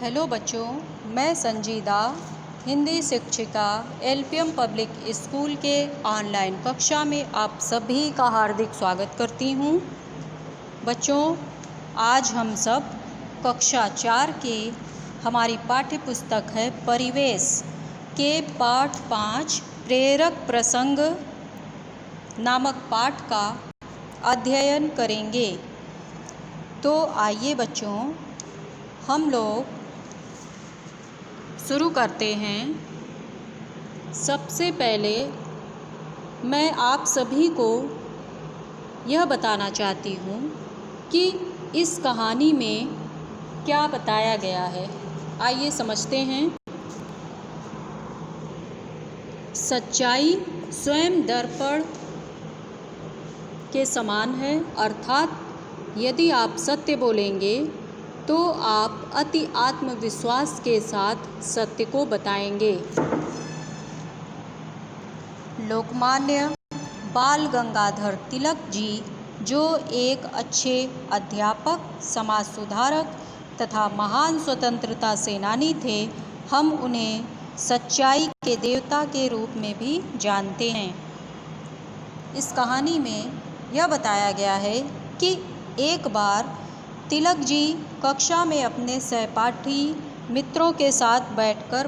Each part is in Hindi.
हेलो बच्चों, मैं संजीदा हिंदी शिक्षिका एलपीएम पब्लिक स्कूल के ऑनलाइन कक्षा में आप सभी का हार्दिक स्वागत करती हूँ। बच्चों, आज हम सब कक्षा 4 के हमारी पाठ्य पुस्तक है परिवेश के पाठ 5 प्रेरक प्रसंग नामक पाठ का अध्ययन करेंगे। तो आइए बच्चों, हम लोग शुरू करते हैं। सबसे पहले मैं आप सभी को यह बताना चाहती हूँ कि इस कहानी में क्या बताया गया है। आइए समझते हैं। सच्चाई स्वयं दर्पण के समान है, अर्थात यदि आप सत्य बोलेंगे तो आप अति आत्मविश्वास के साथ सत्य को बताएंगे। लोकमान्य बाल गंगाधर तिलक जी, जो एक अच्छे अध्यापक, समाज सुधारक तथा महान स्वतंत्रता सेनानी थे, हम उन्हें सच्चाई के देवता के रूप में भी जानते हैं। इस कहानी में यह बताया गया है कि एक बार तिलक जी कक्षा में अपने सहपाठी मित्रों के साथ बैठकर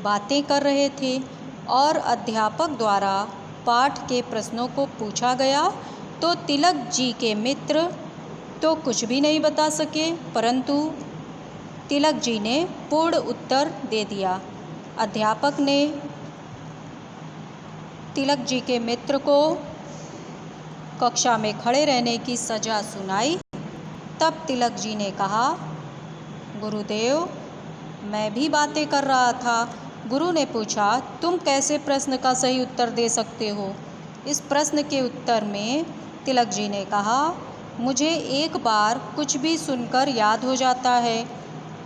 बातें कर रहे थे और अध्यापक द्वारा पाठ के प्रश्नों को पूछा गया तो तिलक जी के मित्र तो कुछ भी नहीं बता सके, परंतु तिलक जी ने पूर्ण उत्तर दे दिया। अध्यापक ने तिलक जी के मित्र को कक्षा में खड़े रहने की सज़ा सुनाई। तब तिलक जी ने कहा, गुरुदेव, मैं भी बातें कर रहा था। गुरु ने पूछा, तुम कैसे प्रश्न का सही उत्तर दे सकते हो? इस प्रश्न के उत्तर में तिलक जी ने कहा, मुझे एक बार कुछ भी सुनकर याद हो जाता है।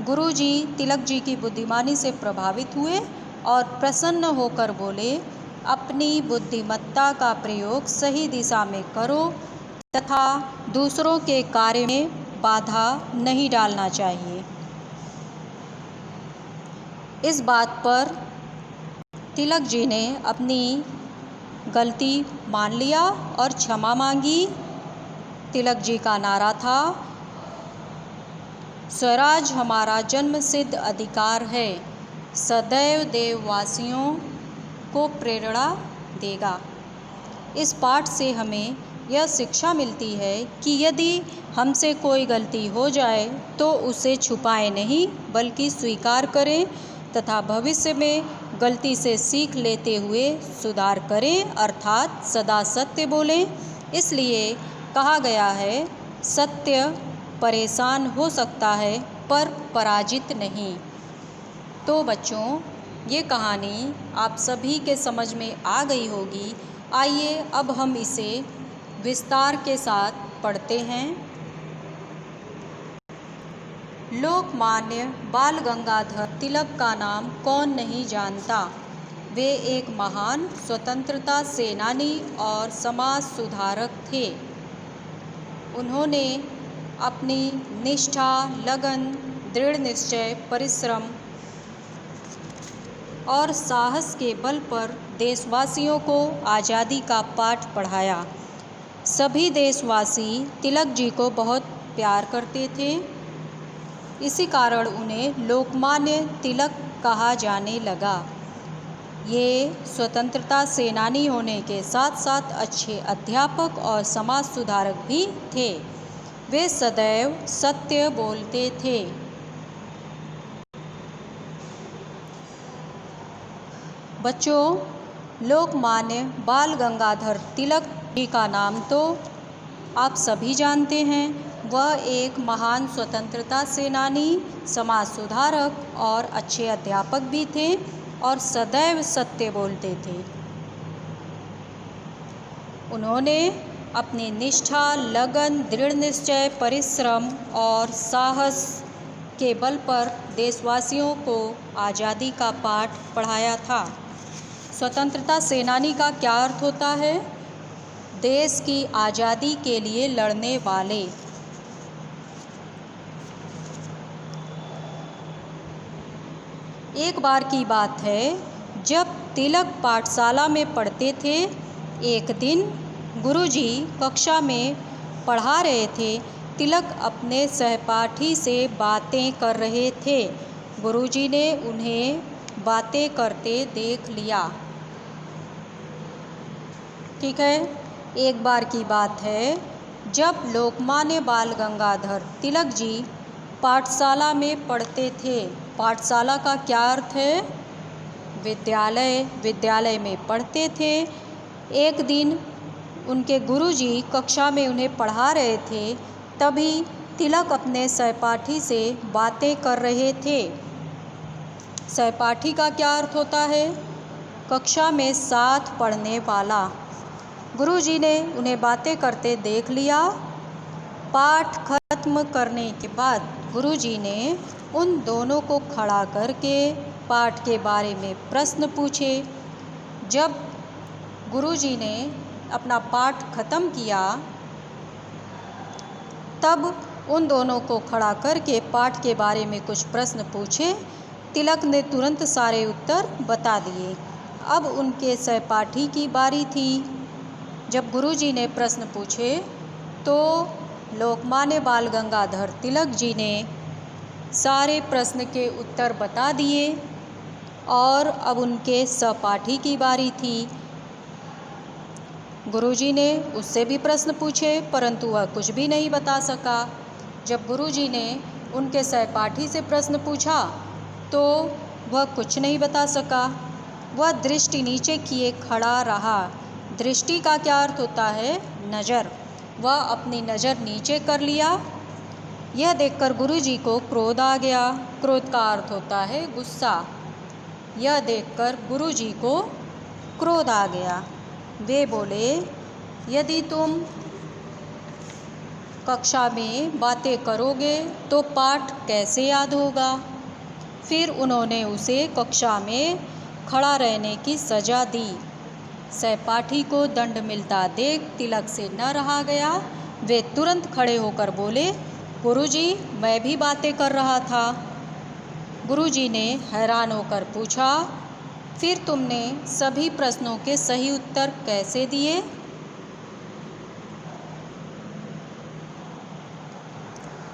गुरु जी तिलक जी की बुद्धिमानी से प्रभावित हुए और प्रसन्न होकर बोले, अपनी बुद्धिमत्ता का प्रयोग सही दिशा में करो तथा दूसरों के कार्य में बाधा नहीं डालना चाहिए। इस बात पर तिलक जी ने अपनी गलती मान लिया और क्षमा मांगी। तिलक जी का नारा था, स्वराज हमारा जन्मसिद्ध अधिकार है, सदैव देववासियों को प्रेरणा देगा। इस पाठ से हमें यह शिक्षा मिलती है कि यदि हमसे कोई गलती हो जाए तो उसे छुपाएं नहीं, बल्कि स्वीकार करें तथा भविष्य में गलती से सीख लेते हुए सुधार करें, अर्थात सदा सत्य बोलें। इसलिए कहा गया है, सत्य परेशान हो सकता है पर पराजित नहीं। तो बच्चों, ये कहानी आप सभी के समझ में आ गई होगी। आइए अब हम इसे विस्तार के साथ पढ़ते हैं। लोकमान्य बाल गंगाधर तिलक का नाम कौन नहीं जानता। वे एक महान स्वतंत्रता सेनानी और समाज सुधारक थे। उन्होंने अपनी निष्ठा, लगन, दृढ़ निश्चय, परिश्रम और साहस के बल पर देशवासियों को आज़ादी का पाठ पढ़ाया। सभी देशवासी तिलक जी को बहुत प्यार करते थे। इसी कारण उन्हें लोकमान्य तिलक कहा जाने लगा। ये स्वतंत्रता सेनानी होने के साथ साथ अच्छे अध्यापक और समाज सुधारक भी थे। वे सदैव सत्य बोलते थे। बच्चों, लोकमान्य बाल गंगाधर तिलक जी का नाम तो आप सभी जानते हैं। वह एक महान स्वतंत्रता सेनानी, समाज सुधारक और अच्छे अध्यापक भी थे और सदैव सत्य बोलते थे। उन्होंने अपनी निष्ठा, लगन, दृढ़ निश्चय, परिश्रम और साहस के बल पर देशवासियों को आज़ादी का पाठ पढ़ाया था। स्वतंत्रता सेनानी का क्या अर्थ होता है? देश की आज़ादी के लिए लड़ने वाले। एक बार की बात है, जब तिलक पाठशाला में पढ़ते थे। एक दिन गुरुजी कक्षा में पढ़ा रहे थे। तिलक अपने सहपाठी से बातें कर रहे थे। गुरुजी ने उन्हें बातें करते देख लिया। ठीक है। एक बार की बात है, जब लोकमान्य बाल गंगाधर तिलक जी पाठशाला में पढ़ते थे। पाठशाला का क्या अर्थ है? विद्यालय। विद्यालय में पढ़ते थे। एक दिन उनके गुरुजी कक्षा में उन्हें पढ़ा रहे थे। तभी तिलक अपने सहपाठी से बातें कर रहे थे। सहपाठी का क्या अर्थ होता है? कक्षा में साथ पढ़ने वाला। गुरुजी ने उन्हें बातें करते देख लिया। पाठ खत्म करने के बाद गुरुजी ने उन दोनों को खड़ा करके पाठ के बारे में प्रश्न पूछे। जब गुरुजी ने अपना पाठ खत्म किया, तब उन दोनों को खड़ा करके पाठ के बारे में कुछ प्रश्न पूछे। तिलक ने तुरंत सारे उत्तर बता दिए। अब उनके सहपाठी की बारी थी। जब गुरुजी ने प्रश्न पूछे तो लोकमान्य बाल गंगाधर तिलक जी ने सारे प्रश्न के उत्तर बता दिए और अब उनके सहपाठी की बारी थी। गुरुजी ने उससे भी प्रश्न पूछे, परंतु वह कुछ भी नहीं बता सका। जब गुरुजी ने उनके सहपाठी से प्रश्न पूछा तो वह कुछ नहीं बता सका। वह दृष्टि नीचे किए खड़ा रहा। दृष्टि का क्या अर्थ होता है? नज़र। वह अपनी नज़र नीचे कर लिया। यह देखकर गुरुजी को क्रोध आ गया। क्रोध का अर्थ होता है गुस्सा। यह देखकर गुरुजी को क्रोध आ गया। वे बोले, यदि तुम कक्षा में बातें करोगे तो पाठ कैसे याद होगा? फिर उन्होंने उसे कक्षा में खड़ा रहने की सज़ा दी। सहपाठी को दंड मिलता देख तिलक से न रहा गया। वे तुरंत खड़े होकर बोले, गुरुजी, मैं भी बातें कर रहा था। गुरुजी ने हैरान होकर पूछा, फिर तुमने सभी प्रश्नों के सही उत्तर कैसे दिए?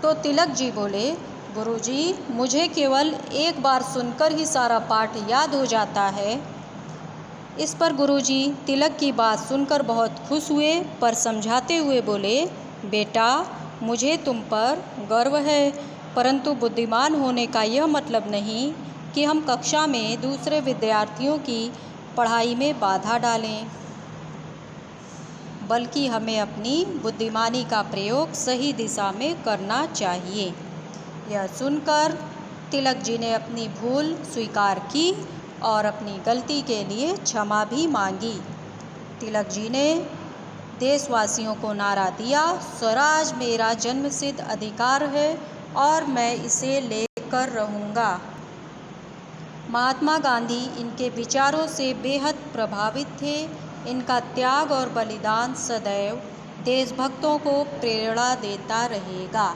तो तिलक जी बोले, गुरुजी, मुझे केवल एक बार सुनकर ही सारा पाठ याद हो जाता है। इस पर गुरुजी तिलक की बात सुनकर बहुत खुश हुए, पर समझाते हुए बोले, बेटा, मुझे तुम पर गर्व है, परंतु बुद्धिमान होने का यह मतलब नहीं कि हम कक्षा में दूसरे विद्यार्थियों की पढ़ाई में बाधा डालें, बल्कि हमें अपनी बुद्धिमानी का प्रयोग सही दिशा में करना चाहिए। यह सुनकर तिलक जी ने अपनी भूल स्वीकार की और अपनी गलती के लिए क्षमा भी मांगी। तिलक जी ने देशवासियों को नारा दिया, स्वराज मेरा जन्मसिद्ध अधिकार है और मैं इसे लेकर रहूँगा। महात्मा गांधी इनके विचारों से बेहद प्रभावित थे। इनका त्याग और बलिदान सदैव देशभक्तों को प्रेरणा देता रहेगा।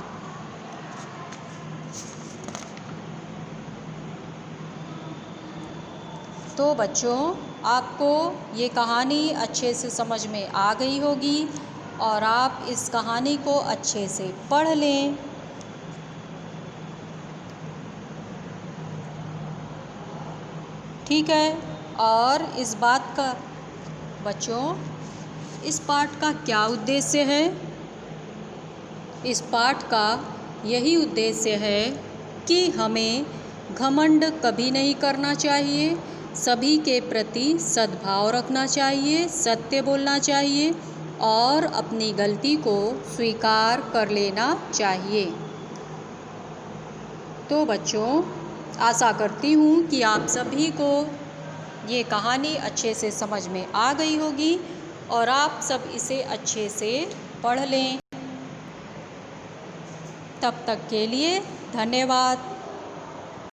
तो बच्चों, आपको ये कहानी अच्छे से समझ में आ गई होगी और आप इस कहानी को अच्छे से पढ़ लें। ठीक है। और इस बात का बच्चों, इस पाठ का क्या उद्देश्य है? इस पाठ का यही उद्देश्य है कि हमें घमंड कभी नहीं करना चाहिए, सभी के प्रति सद्भाव रखना चाहिए, सत्य बोलना चाहिए और अपनी गलती को स्वीकार कर लेना चाहिए। तो बच्चों, आशा करती हूँ कि आप सभी को ये कहानी अच्छे से समझ में आ गई होगी और आप सब इसे अच्छे से पढ़ लें। तब तक के लिए धन्यवाद।